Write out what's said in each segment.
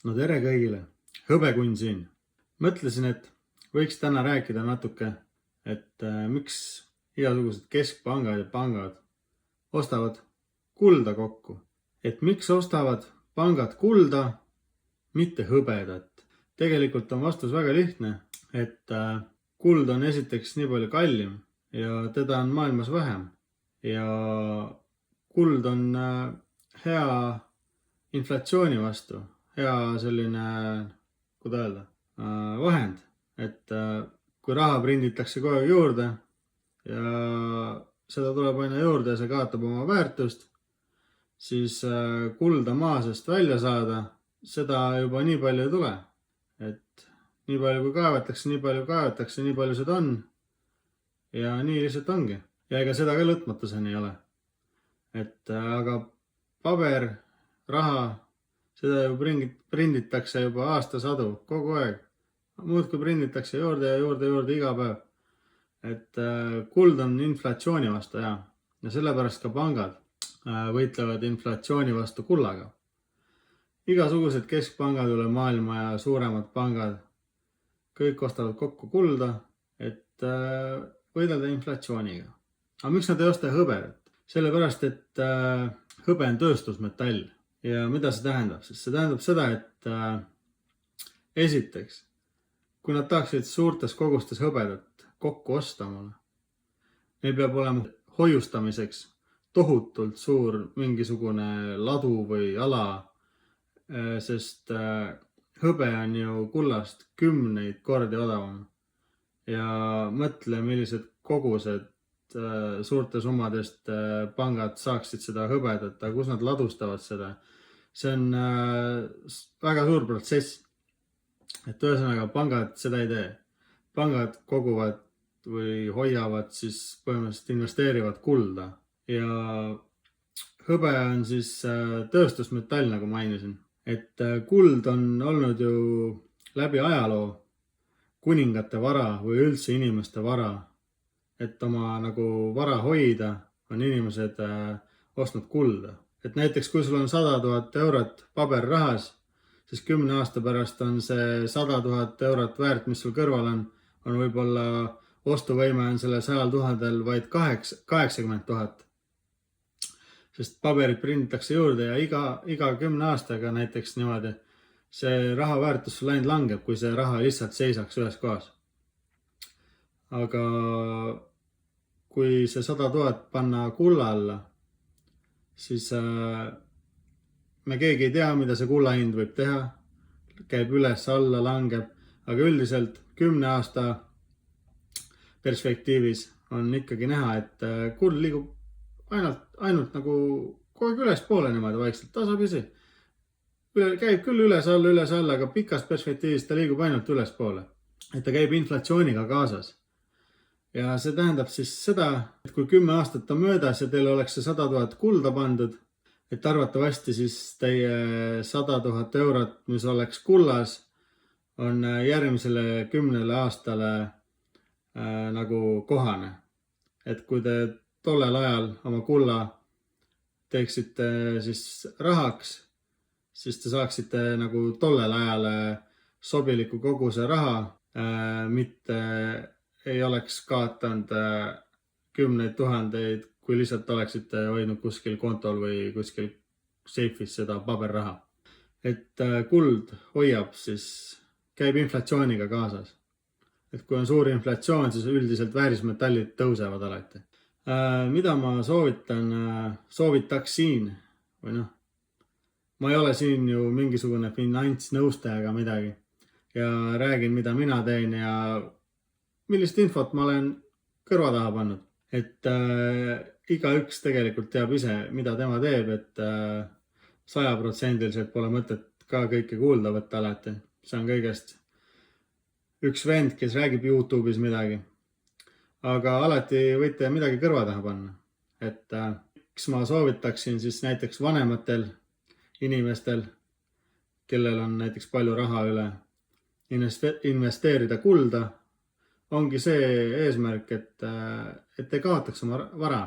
No tere kõigile, Hõbekun siin. Mõtlesin, et võiks täna rääkida natuke, et miks igasugused keskpangad ja pangad ostavad kulda kokku. Et miks ostavad pangad kulda, mitte hõbedat. Tegelikult on vastus väga lihtne, et kuld on esiteks nii palju kallim ja teda on maailmas vähem. Ja kuld on hea inflatsiooni vastu. Hea selline, kuidas öelda, vahend, et kui raha prinditakse kogu aeg juurde ja seda tuleb aina juurde ja see kaotab oma väärtust, siis kulda maa seest välja saada, seda juba nii palju ei tule. Et nii palju kui kaevatakse, nii palju seda on ja nii lihtsalt ongi. Ja ega seda ka lõtmatuseni ei ole. Et aga paber, raha, seda ju prinditakse juba aastasadu kogu aeg. Muudkui prinditakse juurde ja juurde iga päev. Et kuld on inflatsiooni vastu ja sellepärast ka pangad võitlevad inflatsiooni vastu kullaga. Igasugused keskpangad üle maailma ja suuremad pangad, kõik ostavad kokku kulda, et võidelda inflatsiooniga. Aga miks nad ei osta hõbedat? Sellepärast, et hõbe on tööstusmetall. Ja mida see tähendab? See tähendab seda, et esiteks, kui nad tahaksid suurtes kogustes hõbedat kokku osta mulle, neil peab olema hoiustamiseks tohutult suur mingisugune ladu või ala, sest hõbe on ju kullast 10 kordi odavam. Ja mõtle, millised kogused suurte summadest pangad saaksid seda hõbedat, aga kus nad ladustavad seda. See on väga suur protsess. Et ühesõnaga pangad seda ei tee. Pangad koguvad või hoiavad, siis põhimõtteliselt investeerivad kulda. Ja hõbe on siis tööstusmetall, nagu mainisin. Et kuld on olnud ju läbi ajaloo kuningate vara või üldse inimeste vara. Et oma nagu vara hoida, on inimesed ostnud kulda. Et näiteks kui sul on 100 000 eurot paberrahas, siis 10 aasta pärast on see 100 000 eurot väärt, mis sul kõrval on võib-olla ostuvõime on selle 100 000 vaid 80 000. Sest paberid prinditakse juurde ja iga 10 aastaga näiteks niimoodi see raha väärtus sul ainult langeb, kui see raha lihtsalt seisaks ühes kohas. Aga kui see 100 000 panna kulla alla, siis me keegi ei tea, mida see kulla hind võib teha. Käib üles, alla, langeb. Aga üldiselt 10 aasta perspektiivis on ikkagi näha, et kuld liigub ainult nagu kogu aeg üles poole niimoodi vaikselt, tasapisi. Käib küll üles alla, aga pikas perspektiivis ta liigub ainult üles poole. Et ta käib inflatsiooniga kaasas. Ja see tähendab siis seda, et kui 10 aastat on möödas ja teil oleks see 100 000 kulda pandud, et arvatavasti siis teie 100 000 eurot, mis oleks kullas, on järgmisele 10 aastale nagu kohane. Et kui te tollel ajal oma kulla teeksite siis rahaks, siis te saaksite nagu tollel ajal sobiliku koguse raha, mitte ei oleks kaotanud 10 000, kui lihtsalt oleksite hoidnud kuskil kontol või kuskil seifis seda paberraha. Et kuld hoiab, siis käib inflatsiooniga kaasas. Et kui on suur inflatsioon, siis üldiselt väärismetallid tõusevad alati. Mida ma soovitaksin, või ma ei ole siin ju mingisugune finantsnõustaja ega midagi ja räägin, mida mina teen ja millist infot ma olen kõrva taha pannud. Et igaüks tegelikult teab ise, mida tema teeb, et 100% pole mõtet ka kõike kuulda võtta alati. See on kõigest üks vend, kes räägib YouTube'is midagi. Aga alati võite midagi kõrva taha panna. Et miks ma soovitaksin siis näiteks vanematel inimestel, kellel on näiteks palju raha üle, investeerida kulda, ongi see eesmärk, et te kaotaks oma vara.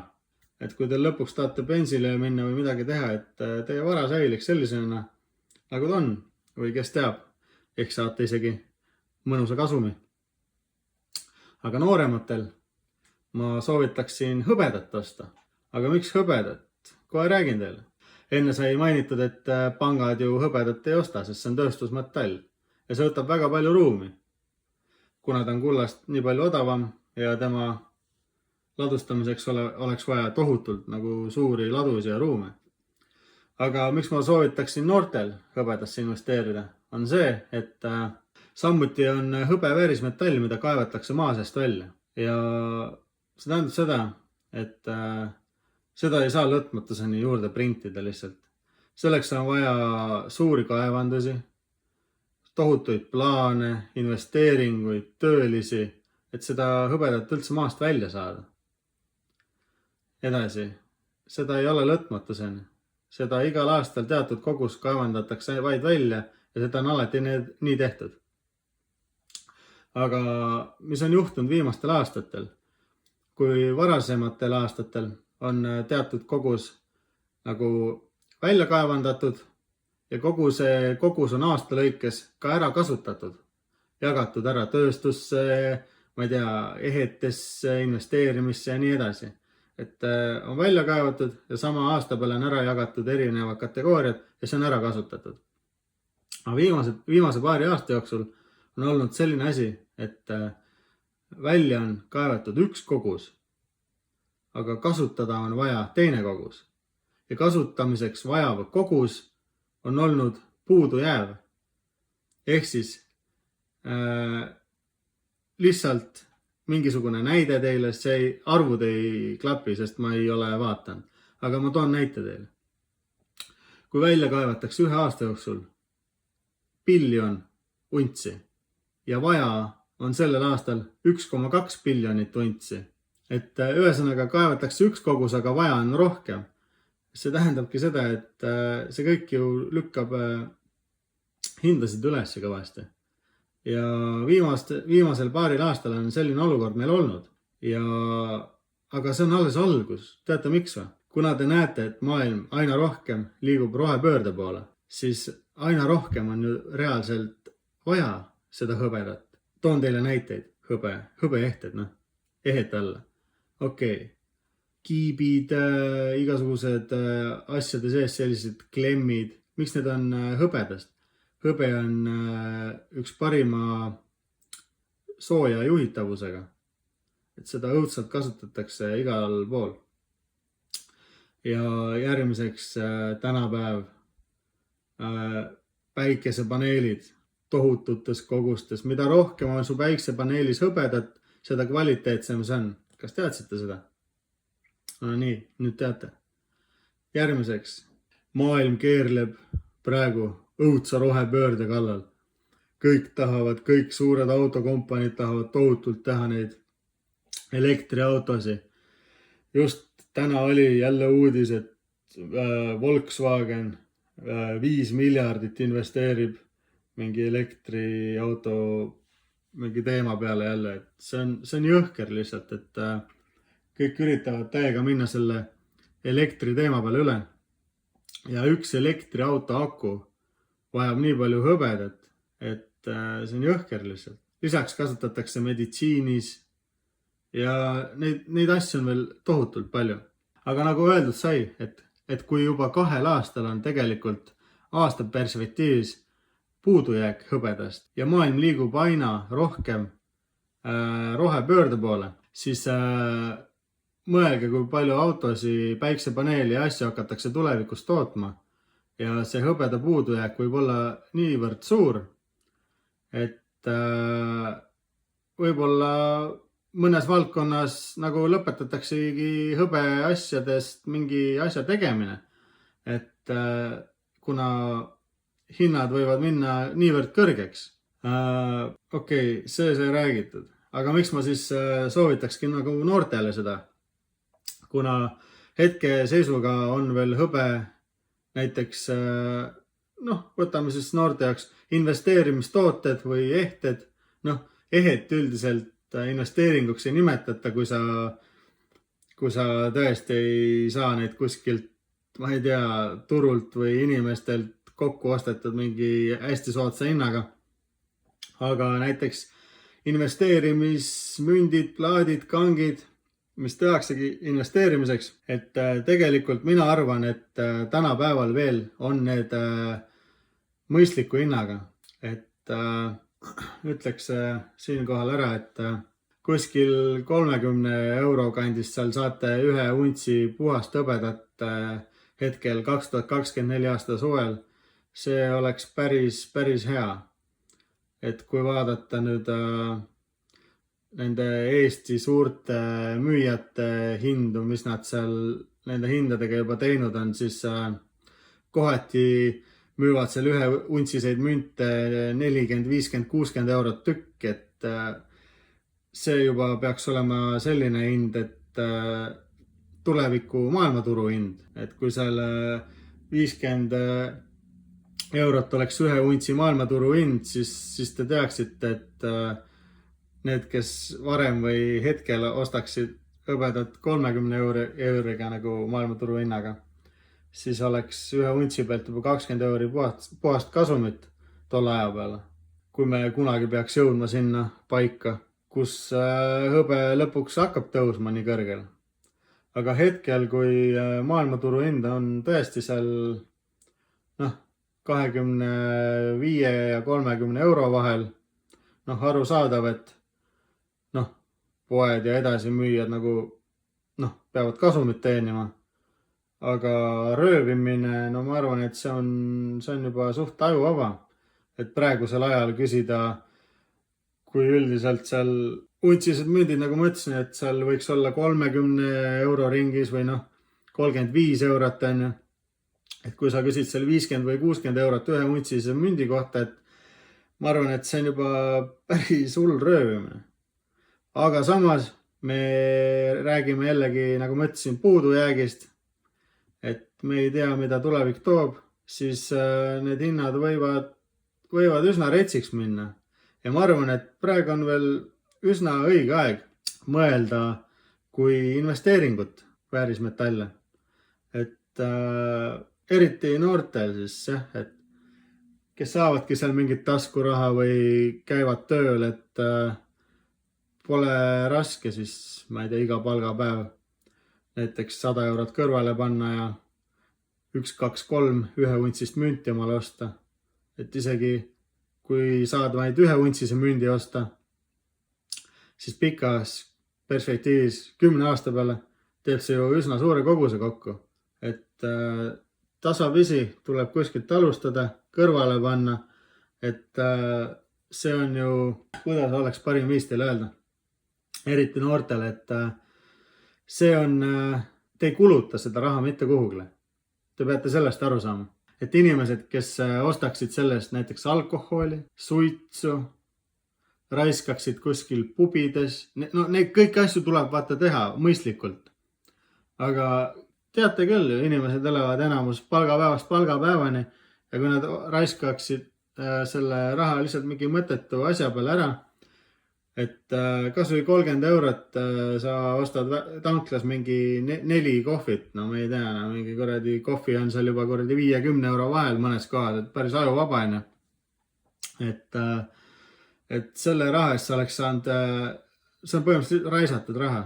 Et kui te lõpuks tahate bensile minna või midagi teha, et teie vara säiliks sellisena, nagu ta on. või kes teab, ehk saate isegi mõnusa kasumi. Aga noorematel ma soovitaksin hõbedat osta. Aga miks hõbedat? Kohe räägin teile. Enne sai mainitud, et pangad ju hõbedat ei osta, sest see on tööstusmetall ja see võtab väga palju ruumi. Kuna ta on kullast nii palju odavam ja tema ladustamiseks oleks vaja tohutult nagu suuri ladusi ja ruume. Aga miks ma soovitaksin noortel hõbedasse investeerida, on see, et samuti on hõbe väärismetall, mida kaevatakse maa seest välja. Ja see tähendab seda, et seda ei saa lõpmatuseni juurde printida lihtsalt. Selleks on vaja suuri kaevandusi, tohutuid plaane, investeeringuid, töölisi, et seda hõbedat üldse maast välja saada. Edasi, seda ei ole lõpmatuseni. Seda igal aastal teatud kogus kaevandatakse vaid välja ja seda on alati nii tehtud. Aga mis on juhtunud viimastel aastatel? Kui varasematel aastatel on teatud kogus nagu välja kaevandatud ja kogu see kogus on aasta lõikes ka ära kasutatud, jagatud ära tööstusse, ma ei tea, ehetesse, investeerimisse ja nii edasi. Et on välja kaevatud ja sama aasta peale on ära jagatud erinevad kategooriad ja see on ära kasutatud. Aga viimase paari aasta jooksul on olnud selline asi, et välja on kaevatud üks kogus, aga kasutada on vaja teine kogus. Ja kasutamiseks vajav kogus on olnud puudujääv. Ehk siis lihtsalt mingisugune näide teile, see arvud ei klapi, sest ma ei ole vaatanud. Aga ma toon näite teile. Kui välja kaevatakse ühe aasta jooksul 1 biljon untsi ja vaja on sellel aastal 1,2 biljonit untsi. Et ühesõnaga kaevatakse üks kogus, aga vaja on rohkem. See tähendabki seda, et see kõik ju lükkab hindasid üles kõvasti. Ja viimasel paaril aastal on selline olukord meil olnud. Aga see on alles algus. Teate miks või? Kuna te näete, et maailm aina rohkem liigub rohepöörde poole, siis aina rohkem on ju reaalselt vaja seda hõbedat. Toon teile näiteid. Hõbeehted, ehet alla. Okei. Kiibid, igasugused asjade sees sellised klemmid. Miks need on hõbedast? Hõbe on üks parima sooja juhitavusega. Et seda õudselt kasutatakse igal pool. Ja järgmiseks tänapäev päikesepaneelid tohututes kogustes. Mida rohkem on su päikesepaneelis hõbedat, seda kvaliteetsem see on. Kas teadsite seda? No nii, nüüd teate. Järgmiseks, maailm keerleb praegu õudsa rohepöörde kallal. Kõik suured autokompaniid tahavad tohutult teha neid elektriautosi. Just täna oli jälle uudis, et Volkswagen 5 miljardit investeerib mingi elektriauto mingi teema peale jälle. Et see on jõhker lihtsalt, et kõik üritavad täiega minna selle elektri teema peale üle. Ja üks elektriauto aku vajab nii palju hõbedat, et see on jõhker lihtsalt. Lisaks kasutatakse meditsiinis ja neid asju on veel tohutult palju. Aga nagu öeldud sai, et kui juba 2 aastal on tegelikult aasta perspektiivis puudujääk hõbedast ja maailm liigub aina rohkem rohepöörde poole, siis mõelge, kui palju autosi, päiksepaneeli ja asju hakatakse tulevikus tootma. Ja see hõbeda puudujääk võib olla niivõrd suur, et võib-olla mõnes valdkonnas nagu lõpetataksegi hõbe asjadest mingi asja tegemine. Et kuna hinnad võivad minna niivõrd kõrgeks. Okei, see sai räägitud. Aga miks ma siis soovitakski nagu noortele seda? Kuna hetke seisuga on veel hõbe näiteks, võtame siis noorte jaoks investeerimistooted või ehted. Ehet üldiselt investeeringuks ei nimetata, kui sa tõesti ei saa neid kuskilt, ma ei tea, turult või inimestelt kokku ostetud mingi hästi soodsa hinnaga. Aga näiteks investeerimismündid, plaadid, kangid, mis tehaksegi investeerimiseks, et tegelikult mina arvan, et tänapäeval veel on need mõistliku hinnaga, et ütleks siinkohal ära, et kuskil 30 euro kandist seal saate ühe untsi puhast hõbedat hetkel 2024 aasta suvel. See oleks päris hea. Et kui vaadata nüüd nende Eesti suurte müüjate hindu, mis nad seal nende hindadega juba teinud on, siis kohati müüvad seal ühe untsiseid münte 40, 50, 60 eurot tükk, et see juba peaks olema selline hind, et tuleviku maailmaturu hind, et kui seal 50 eurot oleks ühe untsi maailmaturu hind, siis te teaksite, et need, kes varem või hetkel ostaksid hõbedat 30 euriga nagu maailmaturu hinnaga, siis oleks ühe untsi pealt juba 20 euri puhast kasumit tolle aja peale. Kui me kunagi peaks jõudma sinna paika, kus hõbe lõpuks hakkab tõusma nii kõrgel. Aga hetkel, kui maailmaturu hind on tõesti seal 25 ja 30 euro vahel, arusaadav, et poed ja edasimüüjad nagu peavad kasumit teenima. Aga röövimine, ma arvan, et see on juba suht ajuvaba. Et praegusel ajal küsida, kui üldiselt seal untsised mündid, nagu ma ütlesin, et seal võiks olla 30 euro ringis või 35 eurot on ju. Et kui sa küsid seal 50 või 60 eurot ühe untsise mündi kohta, et ma arvan, et see on juba päris hull röövimine. Aga samas me räägime jällegi, nagu ma ütlesin, puudujäägist, et me ei tea, mida tulevik toob, siis need hinnad võivad üsna retsiks minna. Ja ma arvan, et praegu on veel üsna õige aeg mõelda kui investeeringut väärismetalle. Et eriti noortel siis, et kes saavadki seal mingit taskuraha või käivad tööl, et pole raske siis, ma ei tea, iga palgapäev näiteks 100 eurot kõrvale panna ja 1, 2, 3 ühe untsist münti omale osta. Et isegi kui saad vaid ühe untsise mündi osta, siis pikas perspektiivis 10 aasta peale teeb see ju üsna suure koguse kokku. Et tasapisi tuleb kuskilt alustada, kõrvale panna, et see on ju, kuidas oleks parim viis teile öelda, eriti noortele, et see on, te ei kuluta seda raha mitte kuhugile. Te peate sellest aru saama, et inimesed, kes ostaksid sellest näiteks alkoholi, suitsu, raiskaksid kuskil pubides, neid kõiki asju tuleb vaata teha mõistlikult. Aga teate küll, inimesed elavad enamus palgapäevast palgapäevani ja kui nad raiskaksid selle raha lihtsalt mingi mõttetu asja peale ära, et kas või 30 eurot sa ostad tanklas mingi 4 kohvit, ma ei tea, mingi kuradi kohvi on seal juba kuradi 50 euro vahel mõnes kohas, et päris ajuvaba on. Et selle raha eest sa oleks saanud, see on põhimõtteliselt raisatud raha.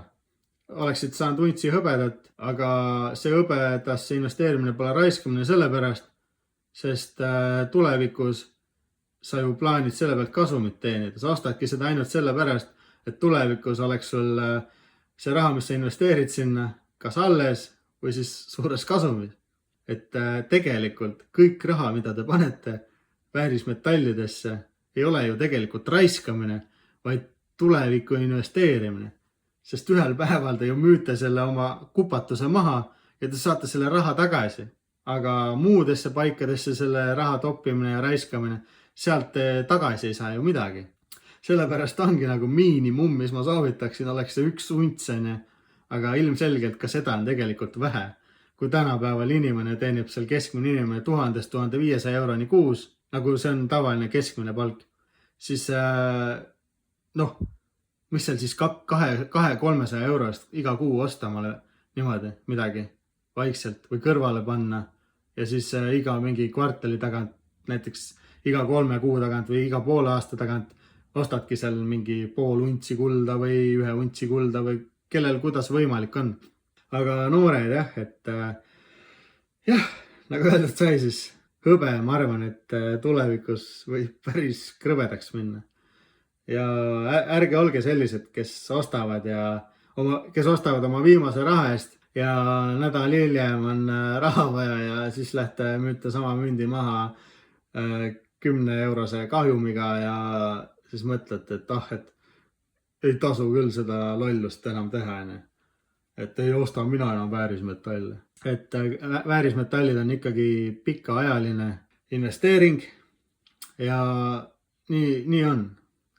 Oleksid saanud untsi hõbedat, aga see hõbedasse investeerimine pole raiskamine sellepärast, sest tulevikus sa ju plaanid selle pealt kasumit teenida. Sa ostadki seda ainult sellepärast, et tulevikus oleks sul see raha, mis sa investeerid sinna, kas alles või siis suures kasumis. Et tegelikult kõik raha, mida te panete väärismetallidesse, ei ole ju tegelikult raiskamine, vaid tuleviku investeerimine. Sest ühel päeval te ju müüte selle oma kupatuse maha ja te saate selle raha tagasi. Aga muudesse paikadesse selle raha toppimine ja raiskamine, sealt te tagasi ei saa ju midagi. Sellepärast ongi nagu miinimum, mis ma soovitaksin, oleks see 1 unts, aga ilmselgelt ka seda on tegelikult vähe. Kui tänapäeval inimene teenib seal keskmine inimene 1000–1500 euroni kuus, nagu see on tavaline keskmine palk, siis mis seal siis 200–300 eurost iga kuu osta omale niimoodi midagi vaikselt või kõrvale panna ja siis iga mingi kvartali tagant, näiteks iga 3 kuu tagant või iga poole aasta tagant ostadki seal mingi pool untsi kulda või 1 untsi kulda või kellel kuidas võimalik on. Aga noored jah, et jah, nagu öeldud sai, siis hõbe, ma arvan, et tulevikus võib päris krõbedaks minna. Ja ärge olge sellised, kes ostavad oma viimase raha eest ja nädal hiljem on raha vaja ja siis lähete müüte sama mündi maha 10-eurose kahjumiga ja siis mõtlete, et ei tasu küll seda lollust enam teha, et ei osta mina enam väärismetalle. Et väärismetallid on ikkagi pikaajaline investeering ja nii on.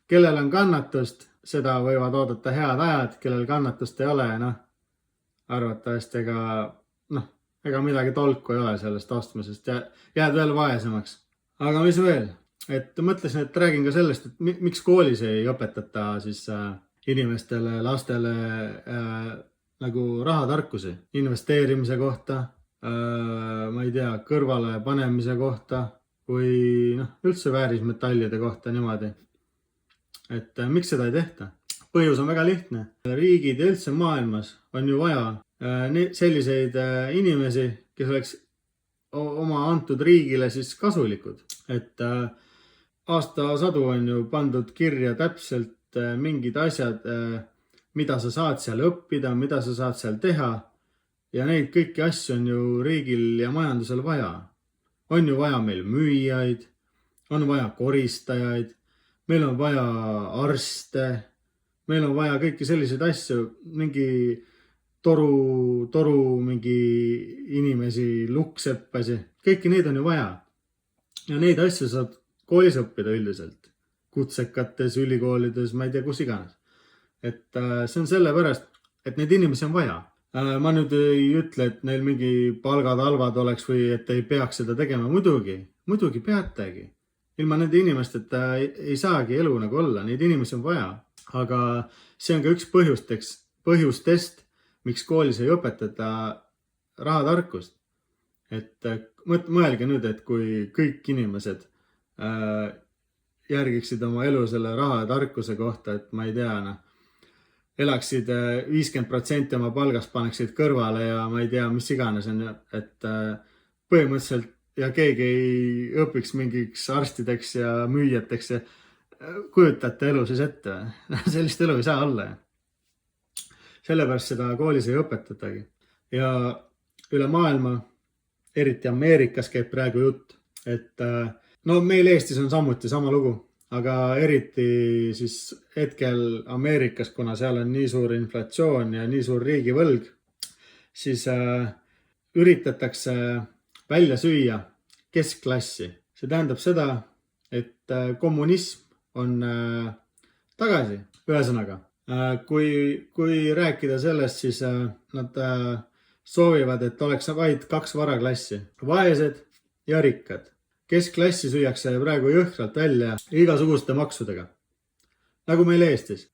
Kellel on kannatust, seda võivad oodata head ajad, kellel kannatust ei ole, arvatavasti ega midagi tolku ei ole sellest ostmisest ja jääd veel vaesemaks. Aga mis veel? Et mõtlesin, et räägin ka sellest, et miks koolis ei õpetata siis inimestele, lastele nagu rahatarkusi, investeerimise kohta, ma ei tea, kõrvale panemise kohta või üldse väärismetallide kohta niimoodi. Et miks seda ei tehta? Põhjus on väga lihtne. Riigid ja üldse maailmas on ju vaja selliseid inimesi, kes oleks oma antud riigile siis kasulikud. Et aastasadu on ju pandud kirja täpselt mingid asjad, mida sa saad seal õppida, mida sa saad seal teha. Ja neid kõiki asju on ju riigil ja majandusel vaja. On ju vaja meil müüjaid, on vaja koristajaid, meil on vaja arste, meil on vaja kõiki selliseid asju, mingi toru mingi inimesi, lukkseppasi, kõiki neid on ju vaja. Ja neid asju saad koolis õppida üldiselt, kutsekates, ülikoolides, ma ei tea, kus iganes. Et see on sellepärast, et neid inimesi on vaja. Ma nüüd ei ütle, et neil mingi palgad halvad oleks või et ei peaks seda tegema. Muidugi peategi. Ilma nende inimesteta ei saagi elu nagu olla, neid inimesi on vaja. Aga see on ka üks põhjustest, miks koolis ei õpetata rahatarkust. Et mõelge nüüd, et kui kõik inimesed järgiksid oma elu selle rahatarkuse kohta, et ma ei tea, elaksid 50% oma palgast paneksid kõrvale ja ma ei tea, mis iganes on, et põhimõtteliselt ja keegi ei õpiks mingiks arstideks ja müüjateks ja kujutate elu siis ette. Sellist elu ei saa olla. Sellepärast seda koolis ei õpetatagi. Ja üle maailma, eriti Ameerikas käib praegu jutt, et meil Eestis on samuti sama lugu, aga eriti siis hetkel Ameerikas, kuna seal on nii suur inflatsioon ja nii suur riigivõlg, siis üritatakse välja süüa keskklassi. See tähendab seda, et kommunism on tagasi. Ühesõnaga, kui rääkida sellest, siis nad soovivad, et oleks vaid 2 varaklassi. Vaesed ja rikkad. Keskklassi süüakse praegu jõhkralt välja igasuguste maksudega. Nagu meil Eestis.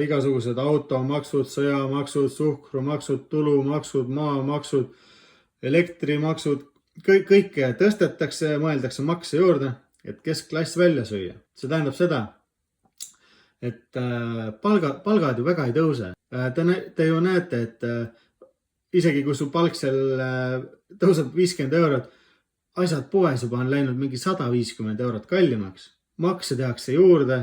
Igasugused automaksud, sõjamaksud, suhkrumaksud, tulumaksud, maamaksud, elektrimaksud, kõike tõstetakse ja mõeldakse makse juurde, et keskklass välja süüa. See tähendab seda, et palgad ju väga ei tõuse. Te ju näete, et isegi kui su palk seal tõuseb 50 eurot, asjad poes juba on läinud mingi 150 eurot kallimaks. Makse tehakse juurde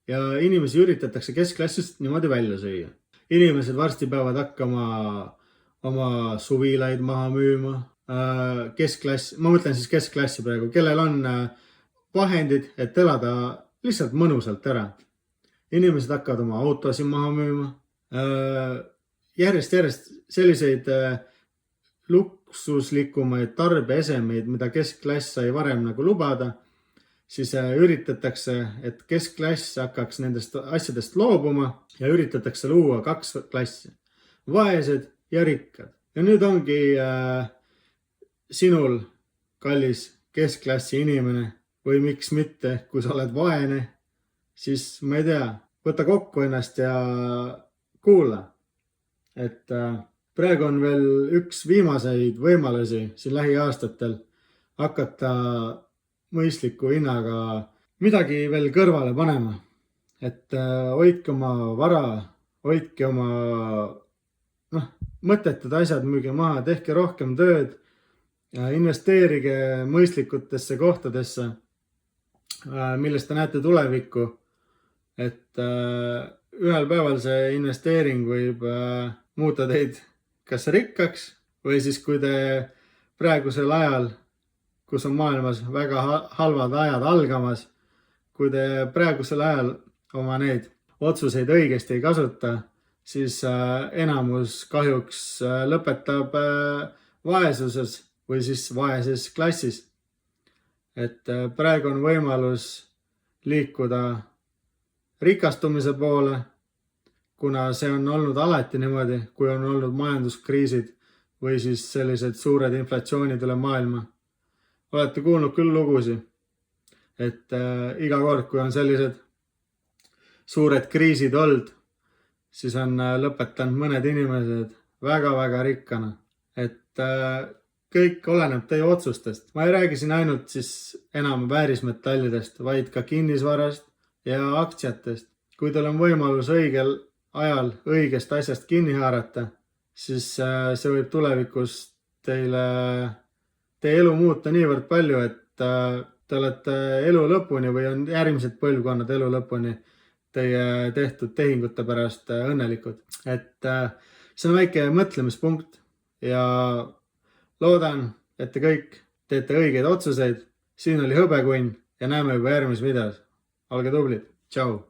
ja inimesi üritatakse keskklassist niimoodi välja süüa. Inimesed varsti peavad hakkama oma suvilaid maha müüma. Keskklass, ma mõtlen siis keskklassi praegu, kellel on vahendid, et elada lihtsalt mõnusalt ära. Inimesed hakkavad oma autosid maha müüma. Järjest selliseid luksuslikumaid tarbeesemeid, mida keskklass sai varem nagu lubada, siis üritatakse, et keskklass hakkaks nendest asjadest loobuma ja üritatakse luua 2 klassi. Vaesed ja rikkad. Ja nüüd ongi sinul, kallis keskklassi inimene, või miks mitte, kui sa oled vaene, siis ma ei tea, võta kokku ennast ja kuula. Et praegu on veel üks viimaseid võimalusi siin lähiaastatel hakata mõistliku hinnaga midagi veel kõrvale panema. Et hoidke oma vara, hoidke oma mõttetud asjad, müüge maha, tehke rohkem tööd, investeerige mõistlikutesse kohtadesse, millest te näete tulevikku. Et ühel päeval see investeering võib muuta teid kas rikkaks või siis kui te praegusel ajal, kus on maailmas väga halvad ajad algamas, kui te praegusel ajal oma neid otsuseid õigesti ei kasuta, siis enamus kahjuks lõpetab vaesuses või siis vaeses klassis. Et praegu on võimalus liikuda rikastumise poole, kuna see on olnud alati niimoodi, kui on olnud majanduskriisid või siis sellised suured inflatsioonid üle maailma. Olete kuulnud küll lugusi, et iga kord, kui on sellised suured kriisid olnud, siis on lõpetanud mõned inimesed väga-väga rikkana. Et kõik oleneb teie otsustest. Ma ei räägi siin ainult siis enam väärismetallidest, vaid ka kinnisvarast ja aktsiatest. Kui teil on võimalus õigel ajal õigest asjast kinni haarata, siis see võib tulevikus teie elu muuta niivõrd palju, et te olete elu lõpuni või on järgmised põlvkonnad elu lõpuni teie tehtud tehingute pärast õnnelikud. Et see on väike mõtlemispunkt ja loodan, et te kõik teete õigeid otsuseid. Siin oli Hõbekunn ja näeme juba järgmises videos. Olge tublid. Tšau!